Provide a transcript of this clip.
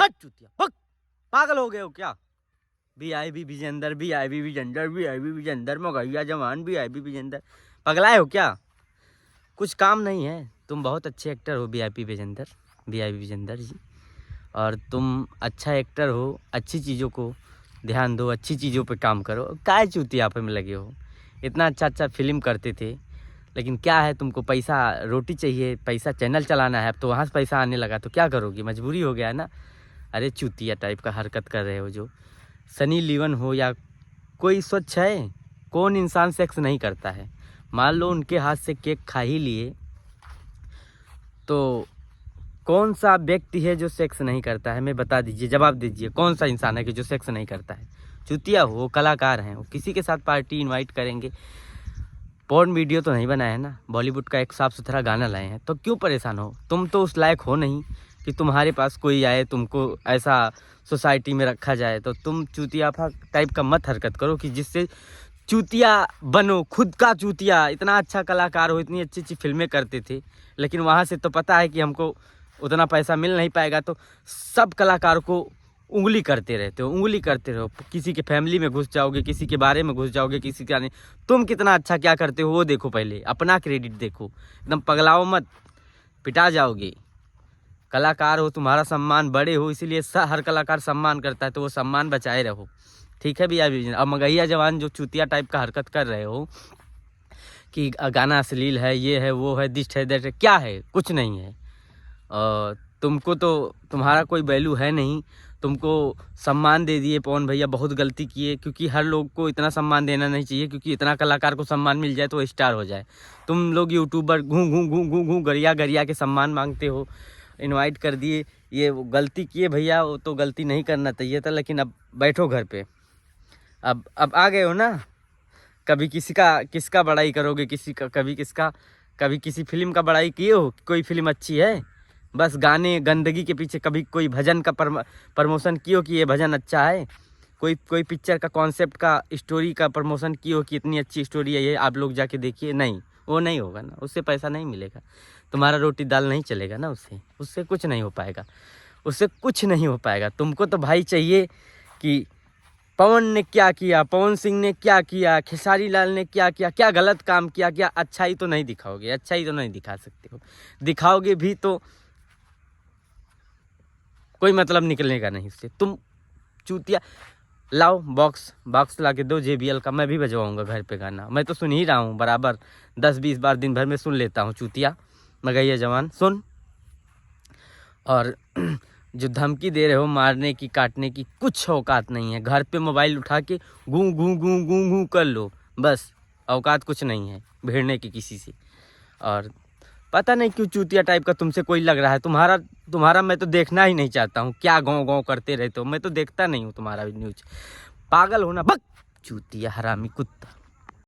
हट चूतिया, भग। पागल हो गए हो क्या? VIP Vijender, VIP Vijender, VIP Vijender, मगहिया जवान, वीआईपी विजेंदर। पगलाए हो क्या? कुछ काम नहीं है। तुम बहुत अच्छे एक्टर हो वीआईपी विजेंदर, वीआईपी विजेंदर जी। और तुम अच्छा एक्टर हो, अच्छी चीज़ों को ध्यान दो, अच्छी चीज़ों पे काम करो। काय चूतिया पे में लगे हो? इतना अच्छा अच्छा फिल्म करते थे, लेकिन क्या है, तुमको पैसा रोटी चाहिए, पैसा चैनल चलाना है, अब तो वहाँ से पैसा आने लगा तो क्या करोगे? मजबूरी हो गया है ना। अरे चूतिया टाइप का हरकत कर रहे हो जो। सनी लियोन हो या कोई स्वच्छ है? कौन इंसान सेक्स नहीं करता है? मान लो उनके हाथ से केक खा ही लिए तो कौन सा व्यक्ति है जो सेक्स नहीं करता है? मैं बता दीजिए, जवाब दीजिए, कौन सा इंसान है कि जो सेक्स नहीं करता है? चूतिया हो, वो कलाकार हैं, वो किसी के साथ पार्टी इनवाइट करेंगे। पॉर्न वीडियो तो नहीं बनाया है ना, बॉलीवुड का एक साफ सुथरा गाना लाए हैं, तो क्यों परेशान हो? तुम तो उस लायक हो नहीं कि तुम्हारे पास कोई आए, तुमको ऐसा सोसाइटी में रखा जाए। तो तुम चूतिया टाइप का मत हरकत करो कि जिससे चूतिया बनो, खुद का चूतिया। इतना अच्छा कलाकार हो, इतनी अच्छी अच्छी फिल्में करते थे, लेकिन वहाँ से तो पता है कि हमको उतना पैसा मिल नहीं पाएगा, तो सब कलाकार को उंगली करते रहते हो, उंगली करते रहो। किसी के फैमिली में घुस जाओगे, किसी के बारे में घुस जाओगे, किसी का नहीं। तुम कितना अच्छा क्या करते हो वो देखो, पहले अपना क्रेडिट देखो। एकदम पगलाओ मत, पिटा जाओगे। कलाकार हो, तुम्हारा सम्मान बड़े हो, इसीलिए हर कलाकार सम्मान करता है, तो वो सम्मान बचाए रहो, ठीक है भैया? अब मगहिया जवान जो चूतिया टाइप का हरकत कर रहे हो कि गाना अश्लील है, ये है, वो है, दिस्ट है, दैट है, क्या है? कुछ नहीं है। तुमको तो तुम्हारा कोई वैल्यू है नहीं। तुमको सम्मान दे दिए पवन भैया, बहुत गलती किए, क्योंकि हर लोग को इतना सम्मान देना नहीं चाहिए, क्योंकि इतना कलाकार को सम्मान मिल जाए तो वो स्टार हो जाए। तुम लोग यूट्यूबर घूँ घूँ घूँ घूँ घूँ गरिया गरिया के सम्मान मांगते हो, इनवाइट कर दिए, ये वो गलती किए भैया, वो तो गलती नहीं करना चाहिए था। लेकिन अब बैठो घर पे, अब आ गए हो ना। कभी किसका बड़ाई करोगे, कभी किसी फिल्म का बड़ाई किए हो? कोई फिल्म अच्छी है? बस गाने गंदगी के पीछे। कभी कोई भजन का प्रमोशन किए हो कि ये भजन अच्छा है? कोई पिक्चर का कॉन्सेप्ट का स्टोरी का प्रमोशन किए हो कि इतनी अच्छी स्टोरी है ये, आप लोग जाके देखिए? नहीं, वो नहीं होगा ना, उससे पैसा नहीं मिलेगा, तुम्हारा रोटी दाल नहीं चलेगा ना, उससे कुछ नहीं हो पाएगा, उससे कुछ नहीं हो पाएगा। तुमको तो भाई चाहिए कि पवन ने क्या किया, पवन सिंह ने क्या किया, खेसारी लाल ने क्या किया, क्या गलत काम किया, क्या अच्छाई तो नहीं दिखाओगे, अच्छाई तो नहीं दिखा सकते हो। दिखाओगे भी तो कोई मतलब निकलेगा नहीं उससे। तुम चूतिया। लाओ बॉक्स ला के दो JBL का, मैं भी बजवाऊंगा घर पे गाना। मैं तो सुन ही रहा हूँ बराबर, 10-20 बार दिन भर में सुन लेता हूँ। चूतिया मगहिया जवान सुन। और जो धमकी दे रहे हो मारने की, काटने की, कुछ औकात नहीं है। घर पे मोबाइल उठा के गूं गूं गूं गूं गूं कर लो, बस। औकात कुछ नहीं है भिड़ने की किसी से। और पता नहीं क्यों चूतिया टाइप का तुमसे कोई लग रहा है। तुम्हारा मैं तो देखना ही नहीं चाहता हूँ। क्या गाँव गाँव करते रहते हो, मैं तो देखता नहीं हूँ तुम्हारा न्यूज। पागल हो ना, बक चूतिया हरामी कुत्ता।